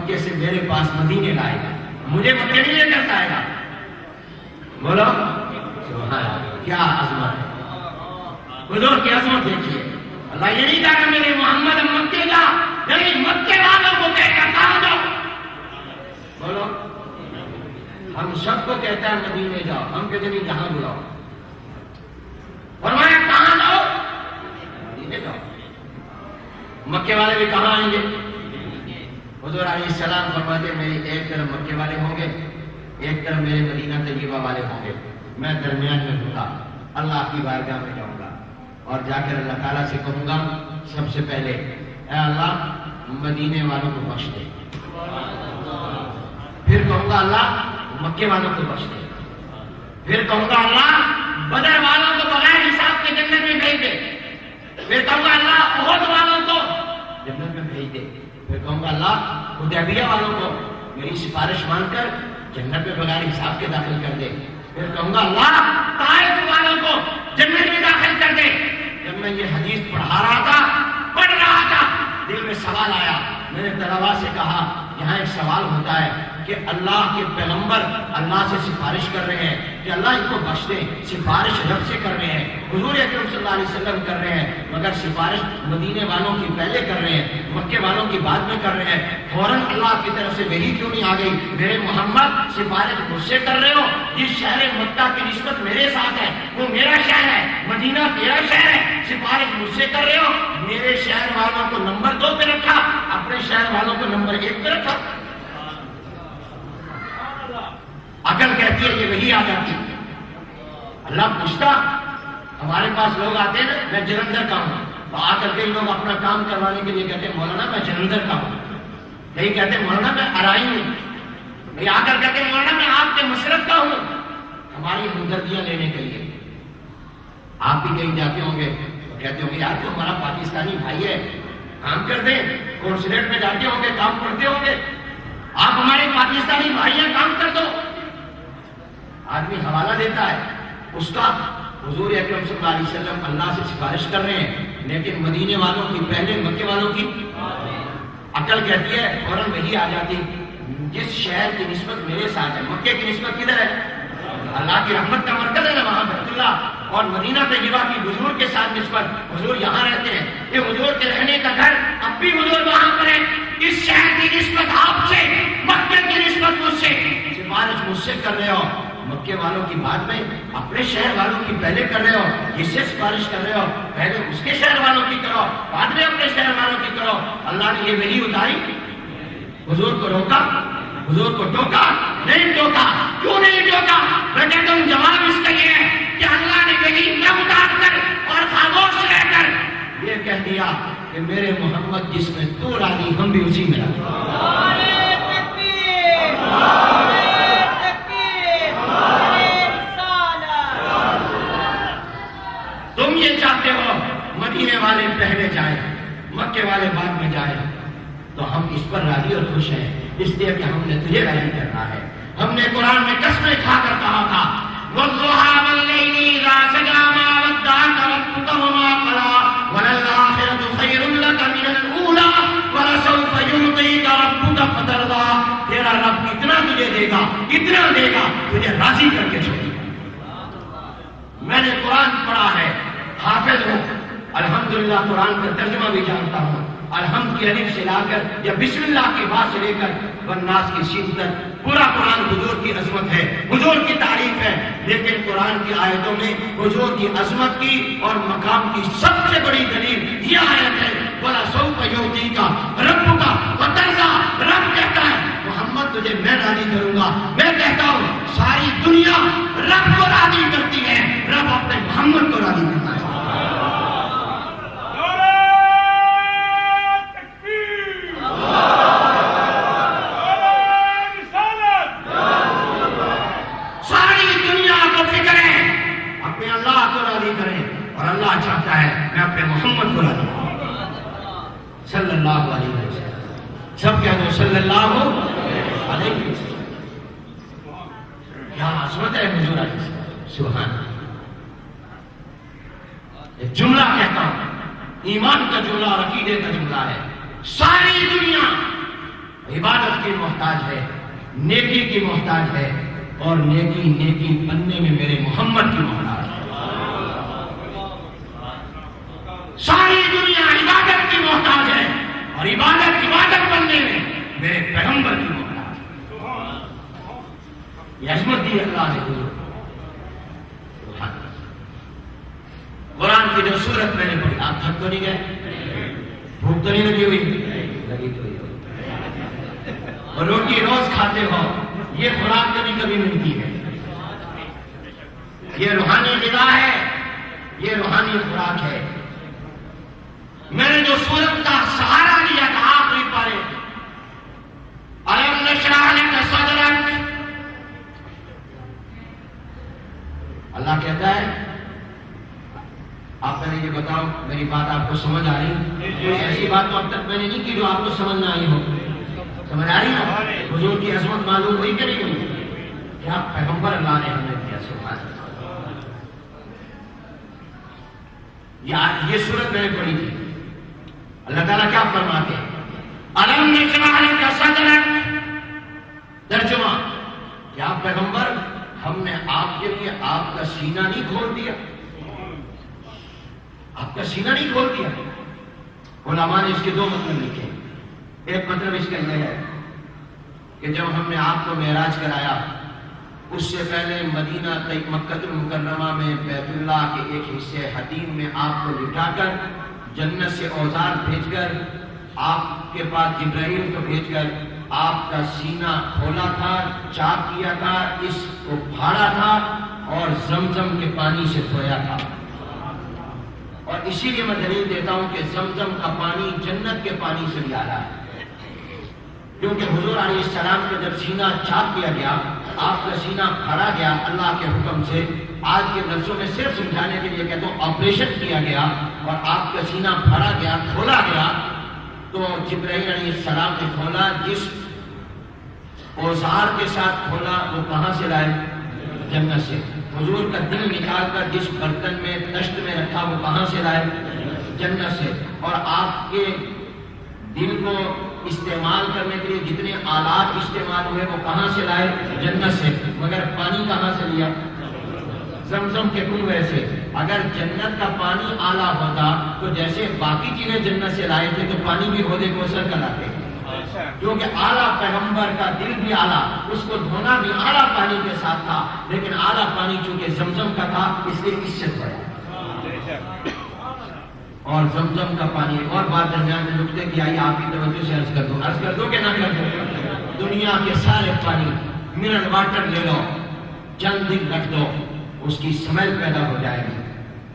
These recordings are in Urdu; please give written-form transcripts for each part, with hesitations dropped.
مکے سے میرے پاس مدینے لائے گا، مجھے مکے نہیں لے کر آئے گا۔ بولو سبحان اللہ، کیا عظمت ہے، حضور کی عظمت دیکھیے۔ اللہ یہ نہیں کہا کہ میرے محمد مکے جا، نہیں، مکے والوں کو کہہ کر کہاں جاؤ۔ بولو، ہم سب کو کہتا ہے مدینے جاؤ، ہم کہتے نہیں جہاں بلاؤ۔ فرمایا کہاں جاؤ؟ مدینے جاؤ۔ مکے والے بھی کہاں آئیں گے؟ حضور علیہ السلام فرماتے میری ایک طرف مکے والے ہوں گے، ایک طرف میرے مدینہ طیبہ والے ہوں گے، میں درمیان میں ہوں گا، اللہ کی بارگاہ میں جاؤں گا اور جا کر اللہ تعالیٰ سے کہوں گا سب سے پہلے اے اللہ مدینے والوں کو بخش دے، پھر کہوں گا اللہ مکے والوں کو بخش دے، پھر کہوں گا اللہ بدر والوں کو بغیر حساب کے جنت میں بھیج دے، پھر کہوں گا اللہ احد والوں کو جنت میں بھیج دے، پھر کہوں گا اللہ حدیبیہ والوں کو میری سفارش مان کر جنت میں بغیر حساب کے داخل کر دے، پھر کہوں گا اللہ طائف والوں کو جنت میں داخل کر دے۔ جب میں یہ حدیث پڑھ رہا تھا دل میں سوال آیا، میں نے طلباء سے کہا یہاں ایک سوال ہوتا ہے کہ اللہ کے پیغمبر اللہ سے سفارش کر رہے ہیں کہ اللہ ان کو بخش دے، سفارش رب سے کر رہے ہیں، حضور اکرم صلی اللہ علیہ وسلم کر رہے ہیں، مگر سفارش مدینے والوں کی پہلے کر رہے ہیں، مکے والوں کی بعد میں کر رہے ہیں، فوراً اللہ کی طرف سے وحی کیوں نہیں آ گئی؟ میرے محمد سفارش مجھ سے کر رہے ہو، جس شہر مکہ کی نسبت میرے ساتھ ہے وہ میرا شہر ہے، مدینہ تیرا شہر ہے، سفارش مجھ سے کر رہے ہو، میرے شہر والوں کو نمبر 2 پہ رکھا، اپنے شہر والوں کو نمبر 1 پہ رکھا۔ عقل کہتی ہے کہ وہی آ جاتی۔ اللہ پوچھتا، ہمارے پاس لوگ آتے ہیں نا، میں جلندھر کا ہوں، تو آ کر کے لوگ اپنا کام کروانے کے لیے کہتے ہیں مولانا میں جلندھر کا ہوں، یہی کہتے ہیں مولانا میں ارائی ہوں، یہ آ کر کہتے ہیں مولانا میں آپ کے مسرت کا ہوں، ہماری ہمدردیاں لینے کے لیے۔ آپ بھی کہیں جاتے ہوں گے تو کہتے ہوں گے یار تو ہمارا پاکستانی بھائی ہے، کام کر دیں، کونسلیٹ میں جاتے ہوں گے، کام کرتے ہوں گے، آپ ہمارے پاکستانی بھائی ہیں، کام کر دو۔ آدمی حوالہ دیتا ہے اس کا، حضور اکرم صلی اللہ علیہ وسلم اللہ سے سفارش کر رہے ہیں، لیکن مدینے والوں کی پہلے مکے والوں کی عقل کہتی ہے فوراً وہی آ جاتی، جس شہر کی نسبت میرے ساتھ ہے، مکے کی نسبت کدھر ہے؟ اللہ کی رحمت کا مرکز ہے نا وہاں بیت اللہ، اور مدینہ طیبہ کی حضور کے ساتھ نسبت، حضور یہاں رہتے ہیں، یہ حضور کے رہنے کا گھر، اب بھی حضور وہاں پر ہے، اس شہر کی نسبت آپ سے، مکے کی نسبت مجھ سے، سفارش مجھ سے کر رہے ہو، مکے والوں کی بعد میں اپنے شہر والوں کی پہلے کر رہے ہو، جس سے سفارش کر رہے ہو پہلے اس کے شہر والوں کی کرو، بعد میں اپنے شہر والوں کی کرو۔ اللہ نے یہ وحی اتاری، حضور کو روکا، حضور کو ٹوکا نہیں، ٹوکا کیوں نہیں ٹوکا؟ میں کہتا ہوں جواب اس کے لیے کہ اللہ نے وحی نہ اتار کر اور خاموش رہ کر یہ کہہ دیا کہ میرے محمد جس میں تو راضی ہم بھی اسی میں راضی۔ تم یہ چاہتے ہو مدینے والے پہلے جائیں، مکے والے بعد میں جائیں، تو ہم اس پر راضی اور خوش ہیں، اس لیے کہ ہم نے تجھے راضی کرنا ہے۔ ہم نے قرآن میں قسمیں کھا کر کہا تھا وَالضُّحَىٰ وَاللَّيْلِ إِذَا سَجَىٰ مَا وَدَّعَكَ رَبُّكَ وَمَا قَلَىٰ وَلَلْآخِرَةُ خَيْرٌ لَكَ مِنَ الْأُولَىٰ وَلَسَوْفَ يُعْطِيكَ رَبُّكَ فَتَرْضَىٰ۔ تیرا رب اتنا تجھے دے گا، اتنا دے گا، تجھے راضی کر کے چھوڑے گا۔ میں نے قرآن پڑھا ہے، حافظ ہوں، الحمدللہ قرآن کا ترجمہ بھی جانتا ہوں، الحمد کی الف سے لا کر یا بسم اللہ کی بات سے لے کر والناس کی سین تک پورا قرآن حضور کی عظمت ہے، حضور کی تعریف ہے، لیکن قرآن کی آیتوں میں حضور کی عظمت کی اور مقام کی سب سے بڑی دلیل یہ آیت ہے وَلَسَوْفَ يُعْطِيكَ رَبُّكَ فَتَرْضَىٰ۔ رب کہتا ہے محمد تجھے میں راضی کروں گا۔ میں کہتا ہوں ساری دنیا رب کو راضی کرتی ہے، رب اپنے محمد کو راضی کرتا ہے۔ اللہ چاہتا ہے میں اپنے محمد کو راضی کروں صلی اللہ علیہ وسلم۔ سب کہہ دو صلی اللہ علیہ وسلم۔ کیا عظمت ہے حضور علیہ السلام، سبحان اللہ۔ ایک جملہ کہتا ہوں، ایمان کا جملہ اور عقیدے کا جملہ ہے، ساری دنیا عبادت کی محتاج ہے، نیکی کی محتاج ہے، اور نیکی بننے میں میرے محمد کی محتاج ہے۔ ساری دنیا عبادت کی محتاج ہے، اور عبادت بننے میں میرے پیغمبر کی محتاج ہے۔ یہ عظمت دی اللہ نے حضور۔ قرآن کی جو سورت میں نے پڑھی، آپ تھک تو نہیں گئے؟ بھوک تو نہیں لگی ہوئی؟ لگی تو ہوئی۔ اور روٹی روز کھاتے ہو، یہ خوراک کبھی کبھی ملتی ہے، یہ روحانی غذا ہے، یہ روحانی خوراک ہے۔ میں نے جو سورت کا سہارا لیا تھا آخری پارے، الم نشرح لک صدرک، اللہ کہتا ہے آپ میں نے یہ بتاؤ میری بات آپ کو سمجھ آ رہی؟ کوئی ایسی بات تو اب تک میں نے نہیں کی جو آپ کو سمجھ نہ آئی ہو، سمجھ آ رہی ہو؟ حضور کی عظمت معلوم ہوئی کہ نہیں ہوئی؟ کیا پیغمبر اللہ نے ہمیں دیا، سبحان اللہ۔ یہ سورت میں نے پڑھی تھی، اللہ تعالیٰ کیا فرماتے ہیں؟ الم نشرح لک صدرک، ترجمہ، کیا پیغمبر ہم نے آپ کے لیے آپ کا سینہ نہیں کھول دیا؟ آپ کا سینہ نہیں کھول دیا؟ علماء نے اس کے دو مطلب لکھے۔ ایک مطلب اس کا یہ ہے کہ جب ہم نے آپ کو معراج کرایا، اس سے پہلے مدینہ مکہ المکرمہ میں بیت اللہ کے ایک حصے حتیم میں آپ کو لٹا کر، جنت سے اوزار بھیج کر، آپ کے پاس جبرائیل کو بھیج کر آپ کا سینہ کھولا تھا، چاک کیا تھا، اس کو پھاڑا تھا اور زمزم کے پانی سے دھویا تھا۔ اور اسی لیے میں دلیل دیتا ہوں کہ زمزم کا پانی جنت کے پانی سے بھی آیا ہے، کیونکہ حضور علیہ السلام کا جب سینہ چاک کیا گیا، آپ کا سینہ پھاڑا گیا اللہ کے حکم سے، آج کے لفظوں میں صرف سمجھانے کے لیے کہتا ہوں آپریشن کیا گیا اور آپ کا سینہ پھاڑا گیا، کھولا گیا، تو جبرائیل علیہ السلام نے کھولا، جس اوزار کے ساتھ کھولا وہ کہاں سے لائے؟ جنت سے۔ حضور کا دل نکال کر جس برتن میں تشت میں رکھا وہ کہاں سے لائے؟ جنت سے۔ اور آپ کے دل کو استعمال کرنے کے لیے جتنے آلات استعمال ہوئے وہ کہاں سے لائے؟ جنت سے۔ مگر پانی کہاں سے لیا؟ زمزم کے کنویں سے۔ اگر جنت کا پانی اعلیٰ ہوتا تو جیسے باقی چیزیں جنت سے لائے تھے تو پانی بھی حوض کوثر کا لاتے، کیونکہ اعلیٰ پیغمبر کا دل بھی اعلیٰ، اس کو دھونا بھی اعلیٰ پانی کے ساتھ تھا، لیکن اعلیٰ پانی چونکہ زمزم کا تھا اس لیے اس سے دھویا۔ اور زمزم کا پانی، ایک اور بات درمیان میں نکتے کی آئی، آپ کی توجہ سے عرض کر دو کہ نہ کر دو؟ دنیا کے سارے پانی منرل واٹر لے لو، چند دن رکھ دو، اس کی سمیل پیدا ہو جائے گی،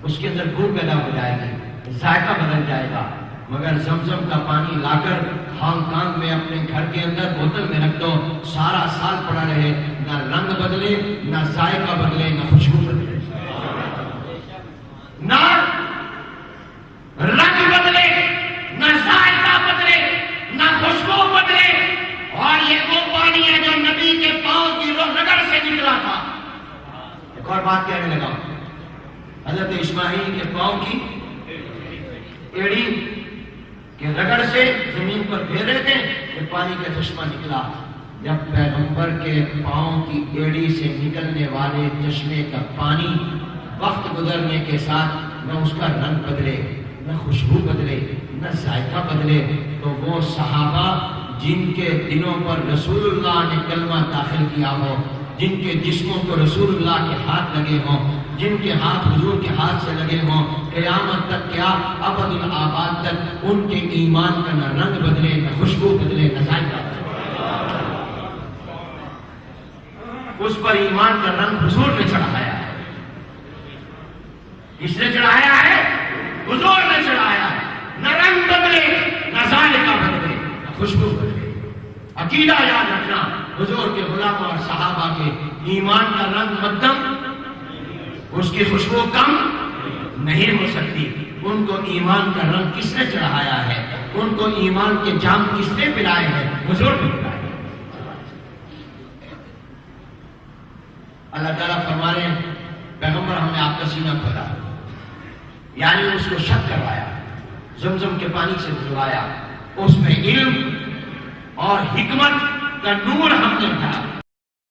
اس کے اندر بو پیدا ہو جائے گی، ذائقہ بدل جائے گا۔ مگر زمزم کا پانی لا کر ہانگ کانگ میں اپنے گھر کے اندر بوتل میں رکھ دو، سارا سال پڑا رہے، نہ رنگ بدلے، نہ ذائقہ بدلے، نہ خوشبو بدلے، نہ رنگ بدلے، نہ ذائقہ بدلے، نہ خوشبو بدلے۔ اور یہ وہ پانی ہے جو نبی کے پاؤں کی رگڑ سے نکلا تھا۔ ایک اور بات کہنے لگا، حضرت اسماعیل کے پاؤں کی ایڑی کہ رگڑ سے زمین پر پھیر رہے تھے کہ پانی کا چشمہ نکلا۔ جب پیغمبر کے پاؤں کی ایڑی سے نکلنے والے چشمے کا پانی وقت گزرنے کے ساتھ نہ اس کا رنگ بدلے، نہ خوشبو بدلے، نہ ذائقہ بدلے، تو وہ صحابہ جن کے دلوں پر رسول اللہ نے کلمہ داخل کیا ہو، جن کے جسموں کو رسول اللہ کے ہاتھ لگے ہوں، جن کے ہاتھ حضور کے ہاتھ سے لگے ہوں، قیامت تک کیا ابد الآباد تک ان کے ایمان کا نہ رنگ بدلے، نہ خوشبو بدلے، نہ ذائقہ بدلے۔ اس پر ایمان کا رنگ حضور نے چڑھایا ہے۔ کس نے چڑھایا ہے؟ حضور نے چڑھایا ہے۔ نہ رنگ بدلے، نہ ذائقہ بدلے، نہ خوشبو بدلے۔ عقیدہ یاد رکھنا، حضور کے غلاموں اور صحابہ کے ایمان کا رنگ مدھم، اس کی خوشبو کم نہیں ہو سکتی۔ ان کو ایمان کا رنگ کس نے چڑھایا ہے؟ ان کو ایمان کے جام کس نے پلائے ہیں؟ حضور نے پلائے۔ اللہ تعالیٰ فرما رہے ہیں پیغمبر ہم نے آپ کا سینہ کھولا، یعنی اس کو شک کروایا، زمزم کے پانی سے دھلوایا، اس میں علم اور حکمت کا نور ہم نے